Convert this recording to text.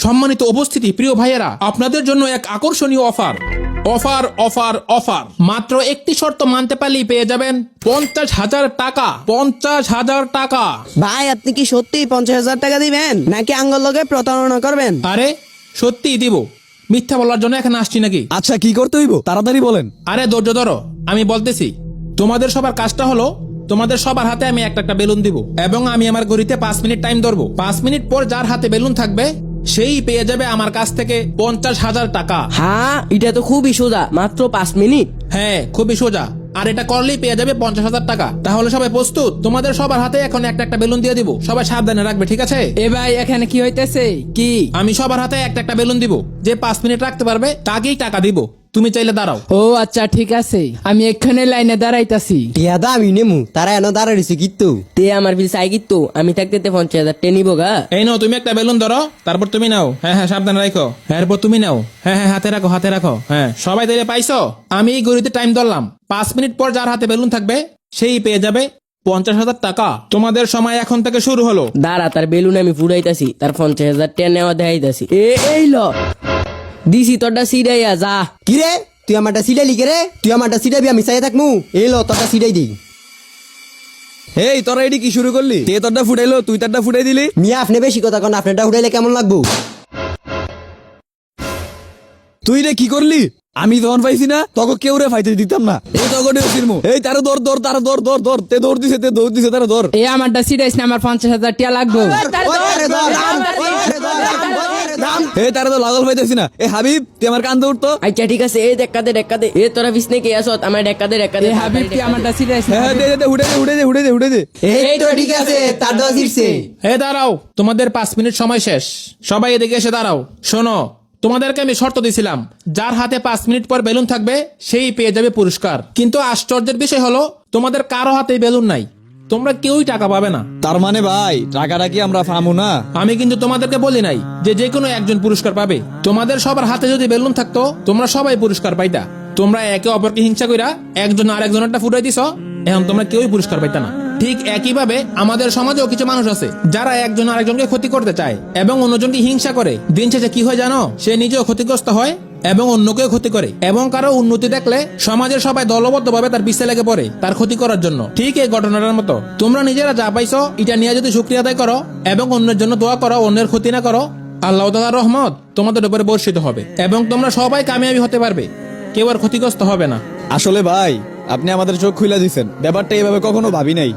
সম্মানিত উপস্থিতি প্রিয় ভাইয়েরা, আপনাদের জন্য এক আকর্ষণীয় অফার অফার অফার অফার মাত্র একটি শর্ত মানতে পারলেই পেয়ে যাবেন 50,000 টাকা। 50,000 টাকা। ভাই আপনি কি সত্যি 50,000 টাকা দিবেন নাকি আঙ্গল লগে প্রতারণা করবেন? আরে সত্যিই দিব, মিথ্যা বলার জন্য এখানে আসছি নাকি? আচ্ছা কি করতে হইব তাড়াতাড়ি বলেন। আরে ধৈর্য ধরো, আমি বলতেছি। তোমাদের সবার কাজটা হলো, তোমাদের সবার হাতে আমি একটা একটা বেলুন দিব এবং আমি আমার ঘড়িতে 5 মিনিট টাইম ধরবো। 5 মিনিট পর যার হাতে বেলুন থাকবে সেই পেয়ে যাবে আমার কাছ থেকে 50,000 টাকা। হ্যাঁ, এটা তো খুবই সোজা, মাত্র 5 মিনিট। হ্যাঁ, খুবই সোজা। আর এটা করলেই পেয়ে যাবে 50,000 টাকা। তাহলে সবাই প্রস্তুত? তোমাদের সবার হাতে এখন একটা একটা বেলুন দিয়ে দিব, সবাই সাবধানে রাখবে, ঠিক আছে? এ ভাই এখানে কি হইতেছে? কি আমি সবার হাতে একটা একটা বেলুন দিব, যে 5 মিনিট রাখতে পারবে তাকেই টাকা দিব। তুমি চাইলে দাঁড়াও। ও আচ্ছা ঠিক আছে, আমি এখানে লাইনে দাঁড়াইতাছি। টিয়াদা আমি নেমু, তারা এনে দাঁড়াইছে কিন্তু। তে আমার বিল চাই কিন্তু আমি থাকতে 50,000 টে নিবো গা। এই নাও, তুমি একটা বেলুন ধরো, তারপর তুমি নাও। হ্যাঁ হ্যাঁ, সাবধানে রাখো। এরপর তুমি নাও। হ্যাঁ হ্যাঁ, হাতে রাখো, হাতে রাখো। হ্যাঁ, সবাই ধরে পাইছো? আমি এই ঘড়িতে টাইম ধরলাম। 5 মিনিট পর যার হাতে বেলুন থাকবে সেই পেয়ে যাবে 50,000 টাকা। তোমাদের সময় এখন থেকে শুরু হলো। দাঁড়া, তার বেলুন আমি ফুড়াইতাছি, তার 50,000 টে নেওয়া দেখাইতাছি। এই ল দিছি তোরটা সিডাইয়া যা। কি রে, তুই আমারটা সিডাই লিখে রে? তুই আমারটা সিডাবি, আমি চাই থাকমু। এই লো তোরটা সিডাই দিই। এই তোরা এটি কি শুরু করলি? তে তোরটা ফুটাইলো, তুই তারটা ফুটাই দিলি। মিয়া আপনি বেশি কথা কোন, আপনারটা উঠাইলে কেমন লাগবো? তুই রে কি করলি? আমি যখন পাইছি না তোকে কেউ রে ফাইতে দিতাম না। এই তখন এই তারা দর দর তারা দর দর দর তে দৌড় দিছে, তে দৌড় দিছে, তারা দর। এ আমারটা সিরিয়াস না, আমার 50,000 টাকা লাগবে। এই তারা তো লাগল পাইতেছি না। এ হাবিব তুই আমার কান দৌড়তো। আচ্ছা ঠিক আছে, এই ডেক্কা দে। এ তোরা বিছনে কে আসত? আমার ডেক্কা দে। এ হাবিব কি আমারটা সিরিয়াস না? হ্যাঁ দে দে উঠে দে উঠে দে উঠে দে উঠে দে। এই তো ঠিক আছে, তার দোয়া জিরছে। হে দাঁড়াও, তোমাদের 5 মিনিট সময় শেষ। সবাই এদিকে এসে দাঁড়াও। শোনো, তোমাদেরকে আমি শর্ত দিছিলাম, যার হাতে 5 মিনিট পর বেলুন থাকবে সেই পেয়ে যাবে পুরস্কার। কিন্তু আশ্চর্যের বিষয় হলো, তোমাদের কারো হাতে বেলুন নাই, তোমরা কেউই টাকা পাবে না। তার মানে ভাই টাকাটা কি আমরা পামু না? আমি কিন্তু তোমাদেরকে বলি নাই যে যে কোনো একজন পুরস্কার পাবে। তোমাদের সবার হাতে যদি বেলুন থাকতো তোমরা সবাই পুরস্কার পাইতা। তোমরা একে অপরকে হিংসা কইরা একজন আরেকজনেরটা ফুটাই দিছ, এখন তোমরা কেউই পুরস্কার পাইতা না। ঠিক একইভাবে আমাদের সমাজেও কিছু মানুষ আছে যারা একজন আরেকজনকে ক্ষতি করতে চায় এবং অন্যজনকে হিংসা করে। দিন শেষে কি হয় জানো? সে নিজেও ক্ষতিগ্রস্ত হয় এবং অন্যকেও ক্ষতি করে, এবং কারো উন্নতি দেখলে সমাজের সবাই দলবদ্ধভাবে তার পিছে লেগে পড়ে তার ক্ষতি করার জন্য। ঠিক এই ঘটনাটার মতো, তোমরা নিজেরা যা পাইছো এটা নিয়ে যদি শুকরিয়া আদায় করো এবং অন্যের জন্য দোয়া করো, অন্যের ক্ষতি না করো, আল্লাহ তাআলার রহমত তোমাদের উপরে বর্ষিত হবে এবং তোমরা সবাই কামিয়াবি হতে পারবে, কেউ আর ক্ষতিগ্রস্ত হবে না। আসলে ভাই আপনি আমাদের চোখ খুলে দিছেন, ব্যাপারটা এভাবে কখনো ভাবি নাই।